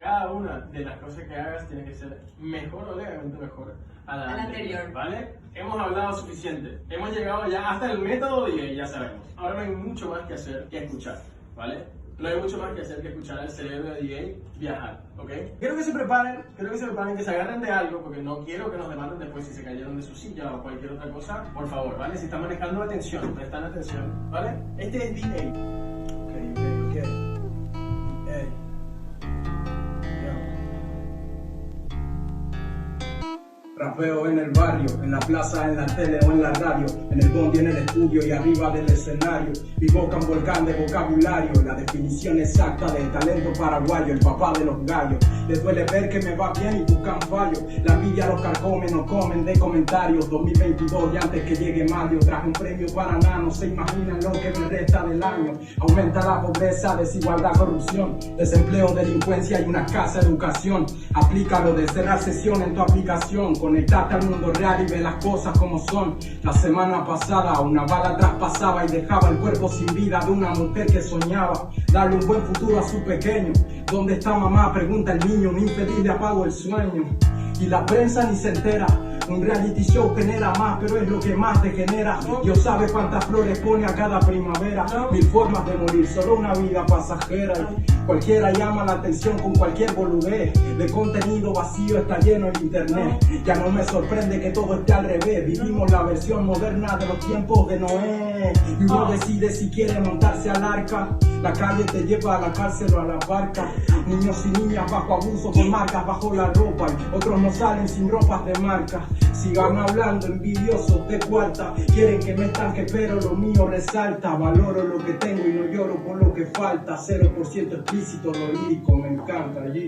Cada una de las cosas que hagas tiene que ser mejor o levemente mejor a la anterior, ¿vale? Hemos hablado suficiente, hemos llegado ya hasta el método y ya sabemos. Ahora no hay mucho más que hacer que escuchar, ¿vale? No hay mucho más que hacer que escuchar al cerebro de DJ viajar, ¿ok? Quiero que se preparen, que se agarren de algo, porque no quiero que nos demanden después si se cayeron de su silla o cualquier otra cosa. Por favor, ¿vale? Si están manejando atención, prestan atención, ¿vale? Este es DJ. Ok. Rapeo en el barrio, en la plaza, en la tele o en la radio, en el bondi, en el estudio y arriba del escenario. Mi boca un volcán de vocabulario, la definición exacta del talento paraguayo, el papá de los gallos. Les duele ver que me va bien y buscan fallo. La envidia los carcome, no comen de comentarios. 2022 y antes que llegue mayo, traje un premio para nada, no se imaginan lo que me resta del año. Aumenta la pobreza, desigualdad, corrupción, desempleo, delincuencia y una escasa educación. Aplícalo de cerrar sesión en tu aplicación. Conectate al mundo real y ve las cosas como son. La semana pasada una bala traspasaba y dejaba el cuerpo sin vida de una mujer que soñaba darle un buen futuro a su pequeño. ¿Dónde está mamá?, pregunta el niño, un infeliz le apago el sueño. Y la prensa ni se entera. Un reality show genera más, pero es lo que más te genera. Dios sabe cuántas flores pone a cada primavera. Mil formas de morir, solo una vida pasajera. Cualquiera llama la atención con cualquier boludez. De contenido vacío está lleno el internet. Ya no me sorprende que todo esté al revés. Vivimos la versión moderna de los tiempos de Noé. Y uno decide si quiere montarse al arca. La calle te lleva a la cárcel o a la barca. Niños y niñas bajo abuso con marcas bajo la ropa. Y otros no salen sin ropas de marca. Sigan hablando envidiosos de cuarta. Quieren que me estanque pero lo mío resalta. Valoro lo que tengo y no lloro por lo que falta. 0% explícito, lo lírico me encanta allí.